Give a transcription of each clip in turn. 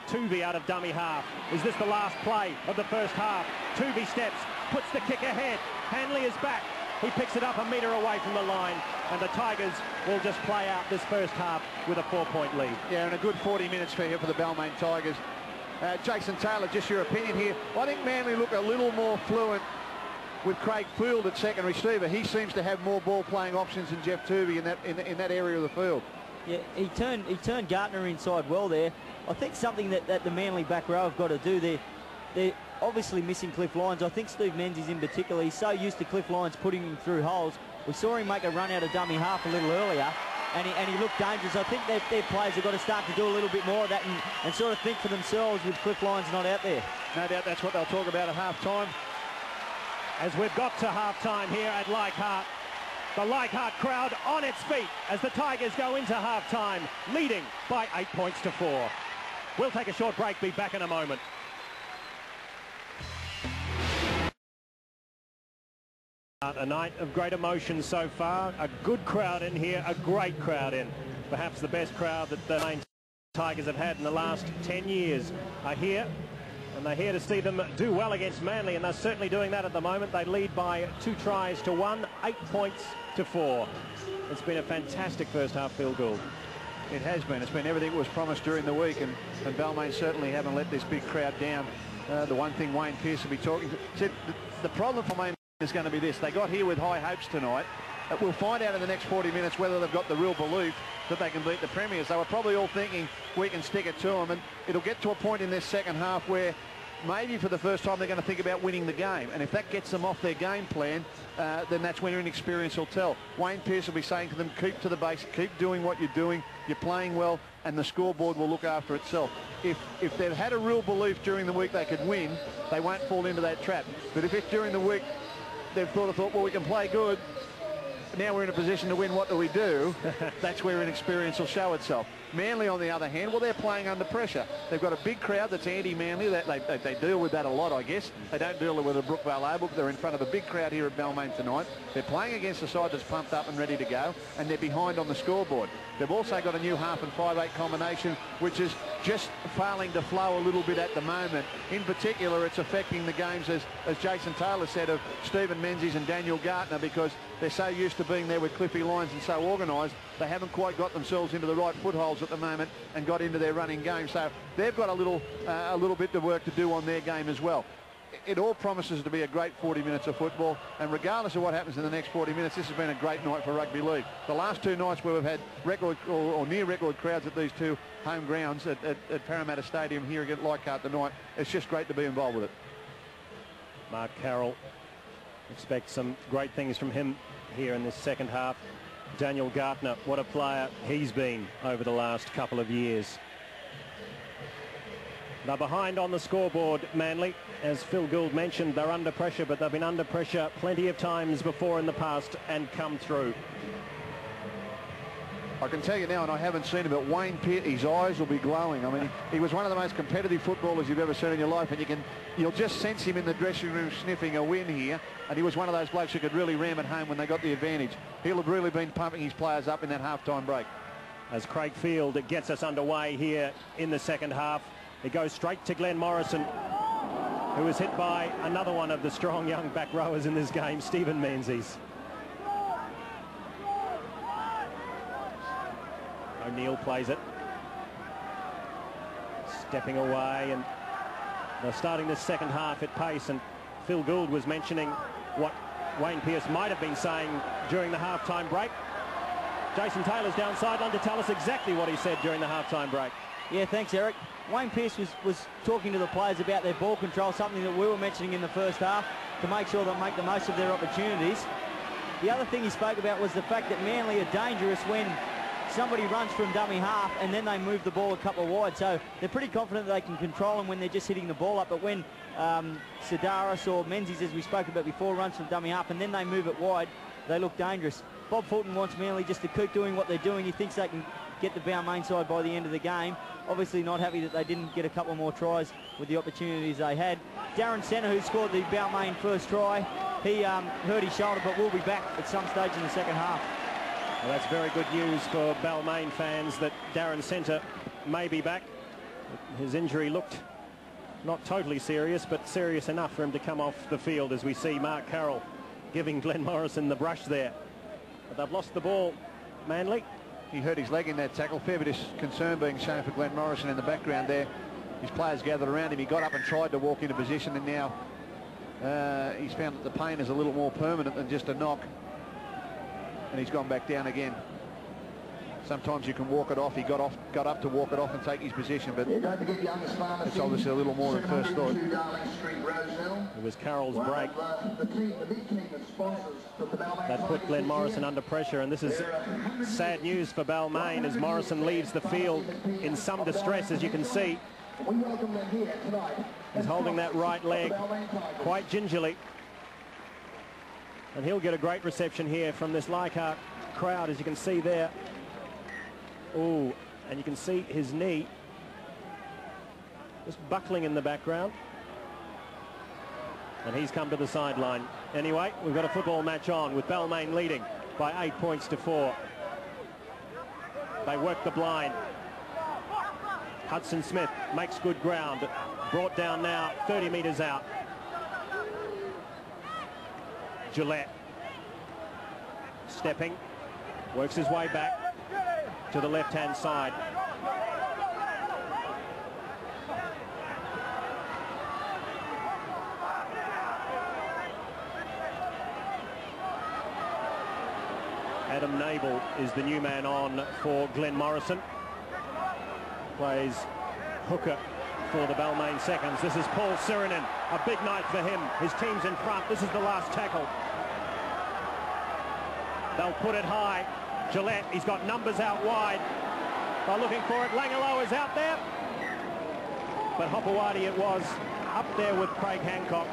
Tuvey out of dummy half. Is this the last play of the first half? Tuvey steps, puts the kick ahead. Hanley is back. He picks it up a metre away from the line, and the Tigers will just play out this first half with a 4-point lead. Yeah, and a good 40 minutes for here for the Balmain Tigers. Jason Taylor, just your opinion here. I think Manly look a little more fluent with Craig Field at second receiver. He seems to have more ball-playing options than Jeff Tuvey in that area of the field. Yeah, he turned Gartner inside well there. I think something that the Manly back row have got to do, they're obviously missing Cliff Lyons. I think Steve Menzies in particular, he's so used to Cliff Lyons putting him through holes. We saw him make a run out of dummy half a little earlier, and he looked dangerous. I think their players have got to start to do a little bit more of that and sort of think for themselves with Cliff Lyons not out there. No doubt that's what they'll talk about at half-time. As we've got to half-time here at Leichhardt, the Leichhardt crowd on its feet as the Tigers go into half-time, leading by 8 points to 4. We'll take a short break, be back in a moment. A night of great emotion so far. A good crowd in here, a great crowd in. Perhaps the best crowd that the Balmain Tigers have had in the last 10 years are here. And they're here to see them do well against Manly, and they're certainly doing that at the moment. They lead by 2 tries to 1, 8 points to 4. It's been a fantastic first half, Phil Gould. It has been. It's been everything that was promised during the week, and Balmain certainly haven't let this big crowd down. The one thing Wayne Pearce will be talking to, said the problem for Maine is going to be this. They got here with high hopes tonight. We'll find out in the next 40 minutes whether they've got the real belief that they can beat the Premiers. They were probably all thinking we can stick it to them, and it'll get to a point in this second half where maybe for the first time they're going to think about winning the game, and if that gets them off their game plan, then that's when inexperience will tell. Wayne Pearce will be saying to them, keep to the basics, keep doing what you're doing, you're playing well, and the scoreboard will look after itself. If they've had a real belief during the week they could win, they won't fall into that trap. But if during the week they've thought, well, we can play good, now we're in a position to win, what do we do? That's where inexperience will show itself. Manly, on the other hand, well, they're playing under pressure. They've got a big crowd that's anti-Manly. They deal with that a lot, I guess. They don't deal with the Brookvale Oval, but they're in front of a big crowd here at Balmain tonight. They're playing against a side that's pumped up and ready to go, and they're behind on the scoreboard. They've also got a new half and 5-8 combination, which is just failing to flow a little bit at the moment. In particular, it's affecting the games, as Jason Taylor said, of Stephen Menzies and Daniel Gartner, because they're so used to being there with Cliffy Lyons and so organised, they haven't quite got themselves into the right footholds at the moment and got into their running game. So they've got a little bit of work to do on their game as well. It all promises to be a great 40 minutes of football, and regardless of what happens in the next 40 minutes, this has been a great night for rugby league. The last 2 nights where we've had record or near record crowds at these 2 home grounds at Parramatta Stadium here against Leichhardt tonight, it's just great to be involved with it. Mark Carroll, expect some great things from him here in this second half. Daniel Gartner, what a player he's been over the last couple of years. They're behind on the scoreboard, Manly. As Phil Gould mentioned, they're under pressure, but they've been under pressure plenty of times before in the past and come through. I can tell you now, and I haven't seen him, but Wayne Pearce, his eyes will be glowing. I mean, he was one of the most competitive footballers you've ever seen in your life, and you'll just sense him in the dressing room sniffing a win here, and he was one of those blokes who could really ram it home when they got the advantage. He'll have really been pumping his players up in that half-time break. As Craig Field gets us underway here in the second half, it goes straight to Glenn Morrison, who was hit by another one of the strong young back rowers in this game, Stephen Menzies. O'Neill plays it, stepping away, and they're starting this second half at pace, and Phil Gould was mentioning what Wayne Pearce might have been saying during the half-time break. Jason Taylor's down sideline to tell us exactly what he said during the half-time break. Yeah, thanks, Eric. Wayne Pearce was talking to the players about their ball control, something that we were mentioning in the first half, to make sure they make the most of their opportunities. The other thing he spoke about was the fact that Manly are dangerous when somebody runs from dummy half and then they move the ball a couple wide. So they're pretty confident that they can control them when they're just hitting the ball up. But when Sidaris or Menzies, as we spoke about before, runs from dummy half and then they move it wide, they look dangerous. Bob Fulton wants Manly just to keep doing what they're doing. He thinks they can get the Balmain side by the end of the game. Obviously not happy that they didn't get a couple more tries with the opportunities they had. Darren Centre, who scored the Balmain first try, he hurt his shoulder, but will be back at some stage in the second half. Well, that's very good news for Balmain fans that Darren Centre may be back. His injury looked not totally serious, but serious enough for him to come off the field, as we see Mark Carroll giving Glenn Morrison the brush there. But they've lost the ball, Manly. He hurt his leg in that tackle. Fair bit of concern being shown for Glenn Morrison in the background there. His players gathered around him. He got up and tried to walk into position, and now he's found that the pain is a little more permanent than just a knock, and he's gone back down again. Sometimes you can walk it off. He got up to walk it off and take his position, but it's obviously a little more than first thought. It was Carroll's break that put Glenn Morrison under pressure, and this is sad news for Balmain as Morrison leaves the field in some distress, as you can see. He's holding that right leg quite gingerly, and he'll get a great reception here from this Leichhardt crowd, as you can see there. Oh, and you can see his knee just buckling in the background. And he's come to the sideline. Anyway, we've got a football match on with Balmain leading by 8 points to 4. They work the blind. Hudson Smith makes good ground. Brought down now 30 metres out. Gillette stepping, works his way back to the left-hand side. Adam Nable is the new man on for Glenn Morrison. Plays hooker for the Balmain Seconds. This is Paul Sirinen. A big night for him. His team's in front. This is the last tackle. They'll put it high. Gillette, he's got numbers out wide. They're looking for it. Langaloa is out there. But Hopewadi it was, up there with Craig Hancock.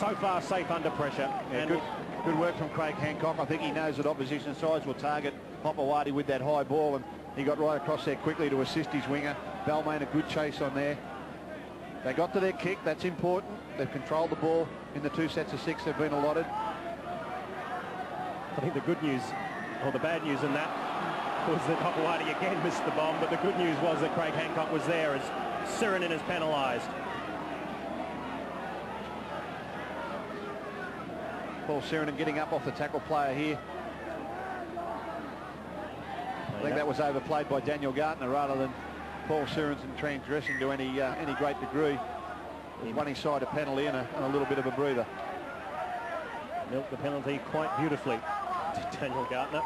So far safe under pressure. Yeah, and good work from Craig Hancock. I think he knows that opposition sides will target Hopewadi with that high ball, and he got right across there quickly to assist his winger. Balmain a good chase on there. They got to their kick. That's important. They've controlled the ball in the 2 sets of 6 they've been allotted. I think the good news, or the bad news in that, was that Hopewadi again missed the bomb, but the good news was that Craig Hancock was there as Sirinen is penalised. Paul Sirinen getting up off the tackle player here. I think that was overplayed by Daniel Gartner rather than Paul Sirinen transgressing to any great degree. He won his side a penalty and a little bit of a breather. Milked the penalty quite beautifully to Daniel Gartner.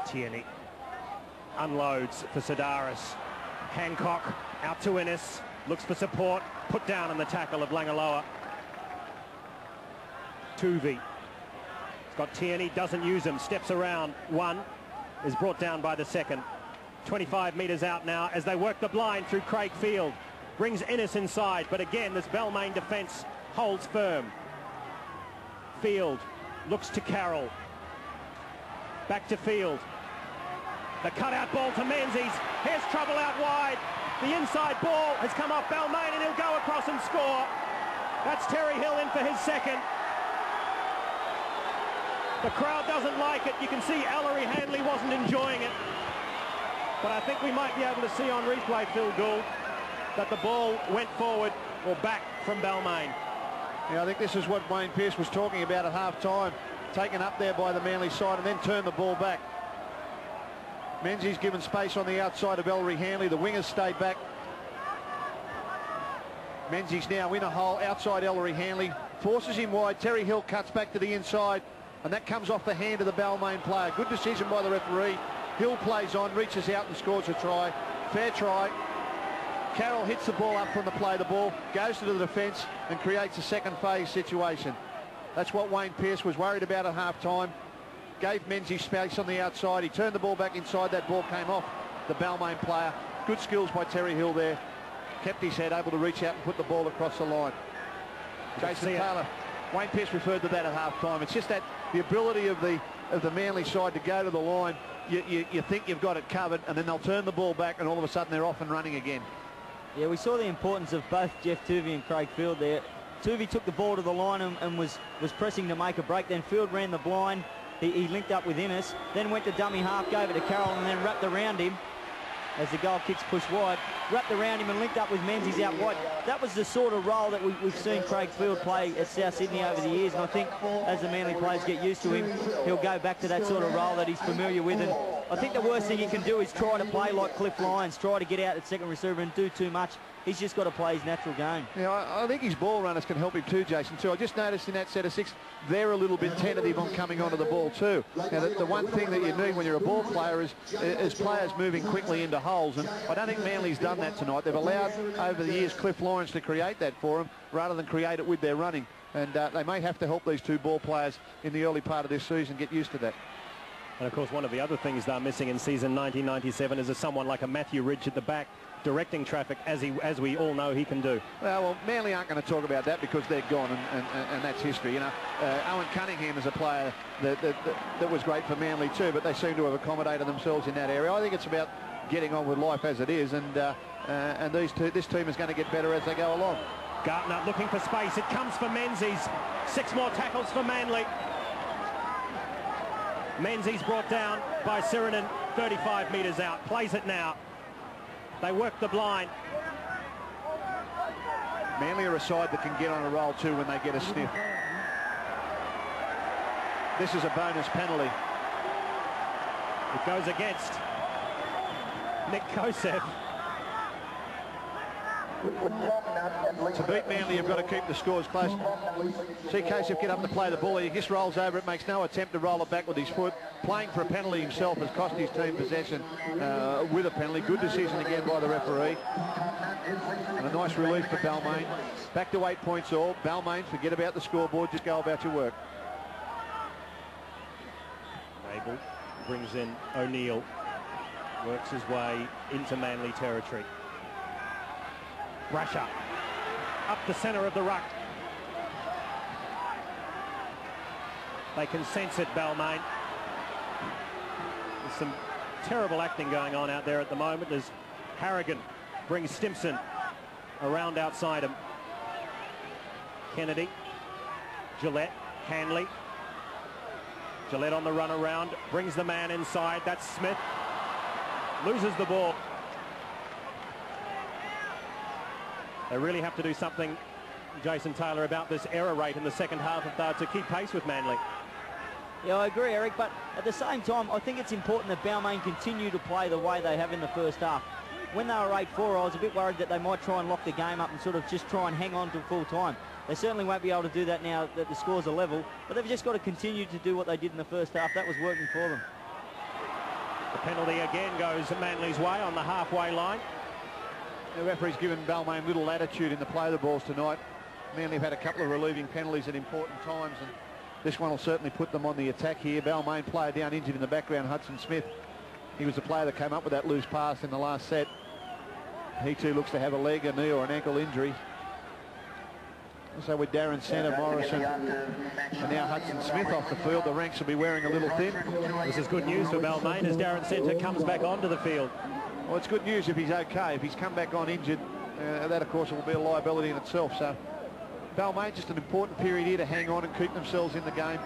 Tierney unloads for Sidaris. Hancock out to Innes, looks for support, put down in the tackle of Langaloa. Tuvi. He's got Tierney, doesn't use him, steps around. One is brought down by the second. 25 metres out now as they work the blind through Craig Field. Brings Innes inside, but again this Balmain defence holds firm. Field looks to Carroll. Back to Field. The cutout ball to Menzies. Here's trouble out wide. The inside ball has come off Balmain and he'll go across and score. That's Terry Hill in for his second. The crowd doesn't like it. You can see Ellery Hanley wasn't enjoying it. But I think we might be able to see on replay, Phil Gould, that the ball went forward or back from Balmain. Yeah, I think this is what Wayne Pearce was talking about at half-time. Taken up there by the Manly side and then turned the ball back. Menzies given space on the outside of Ellery Hanley. The wingers stayed back. Menzies now in a hole outside Ellery Hanley. Forces him wide. Terry Hill cuts back to the inside. And that comes off the hand of the Balmain player. Good decision by the referee. Hill plays on, reaches out and scores a try. Fair try. Carroll hits the ball up from the play. The ball goes to the defence and creates a second phase situation. That's what Wayne Pearce was worried about at half-time. Gave Menzies space on the outside. He turned the ball back inside. That ball came off the Balmain player. Good skills by Terry Hill there. Kept his head, able to reach out and put the ball across the line. Jason Taylor. Wayne Pearce referred to that at half-time. It's just that the ability of the Manly side to go to the line. You think you've got it covered, and then they'll turn the ball back, and all of a sudden they're off and running again. Yeah, we saw the importance of both Jeff Tuvey and Craig Field there. Tuvey took the ball to the line and was pressing to make a break. Then Field ran the blind, He linked up with Innes, then went to dummy half, gave it to Carroll, and then wrapped around him as the goal kicks pushed wide. Wrapped around him and linked up with Menzies out wide. That was the sort of role that we've seen Craig Field play at South Sydney over the years, and I think as the Manly players get used to him, he'll go back to that sort of role that he's familiar with. And I think the worst thing he can do is try to play like Cliff Lyons, try to get out at second receiver and do too much. He's just got to play his natural game. Yeah, I think his ball runners can help him too, Jason, too. I just noticed in that set of 6, they're a little bit tentative on coming onto the ball too. Now, the one thing that you need when you're a ball player is players moving quickly into holes, and I don't think Manly's done that tonight. They've allowed, over the years, Cliff Lyons to create that for them rather than create it with their running. And they may have to help these two ball players in the early part of this season get used to that. And of course, one of the other things they're missing in season 1997 is someone like a Matthew Ridge at the back, directing traffic as we all know he can do. Well, Manly aren't going to talk about that because they're gone, and that's history. You know, Owen Cunningham is a player that was great for Manly too, but they seem to have accommodated themselves in that area. I think it's about getting on with life as it is, and this team is going to get better as they go along. Gartner looking for space. It comes for Menzies. 6 more tackles for Manly. Menzies brought down by Sirinen, 35 metres out. Plays it now. They work the blind. Manly are a side that can get on a roll too when they get a sniff. This is a bonus penalty. It goes against Nick Kosef. To beat Manly, you've got to keep the scores close. See Kosef get up to play the ball. He just rolls over it, makes no attempt to roll it back with his foot. Playing for a penalty himself has cost his team possession with a penalty. Good decision again by the referee. And a nice relief for Balmain. Back to 8 points all. Balmain, forget about the scoreboard. Just go about your work. Abel brings in O'Neill. Works his way into Manly territory. Rusher up the centre of the ruck. They can sense it, Balmain. There's some terrible acting going on out there at the moment as Harrigan brings Stimson around outside him. Kennedy, Gillette, Hanley. Gillette on the run around, brings the man inside. That's Smith. Loses the ball. They really have to do something, Jason Taylor, about this error rate in the second half to keep pace with Manly. Yeah, I agree, Eric, but at the same time, I think it's important that Balmain continue to play the way they have in the first half. When they were 8-4, I was a bit worried that they might try and lock the game up and sort of just try and hang on to full time. They certainly won't be able to do that now that the scores are level, but they've just got to continue to do what they did in the first half. That was working for them. The penalty again goes Manly's way on the halfway line. The referee's given Balmain little latitude in the play of the balls tonight. Manly have had a couple of relieving penalties at important times, and this one will certainly put them on the attack here. Balmain, player down injured in the background, Hudson Smith. He was the player that came up with that loose pass in the last set. He too looks to have a leg, a knee or an ankle injury. So with Darren Centre, Morrison, and now Hudson Smith off the field, the ranks will be wearing a little thin. This is good news for Balmain as Darren Centre comes back onto the field. Well, it's good news if he's okay. If he's come back on injured, that of course will be a liability in itself. So Balmain, just an important period here to hang on and keep themselves in the game.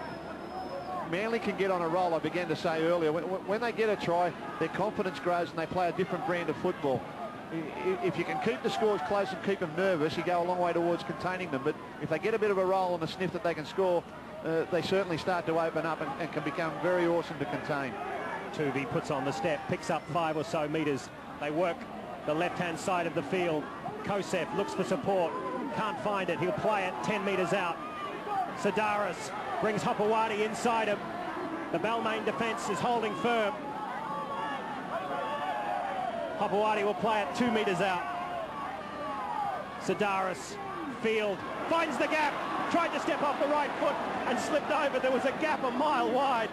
Manly can get on a roll, I began to say earlier. When they get a try, their confidence grows and they play a different brand of football. If you can keep the scores close and keep them nervous, you go a long way towards containing them. But if they get a bit of a roll and a sniff that they can score, they certainly start to open up and can become very awesome to contain. Tuvey puts on the step, picks up 5 or so metres. They work the left-hand side of the field. Kosef looks for support, can't find it. He'll play it 10 metres out. Sidaris brings Hopewadi inside him. The Balmain defence is holding firm. Hopewadi will play it 2 metres out. Sidaris, Field, finds the gap, tried to step off the right foot and slipped over. There was a gap a mile wide.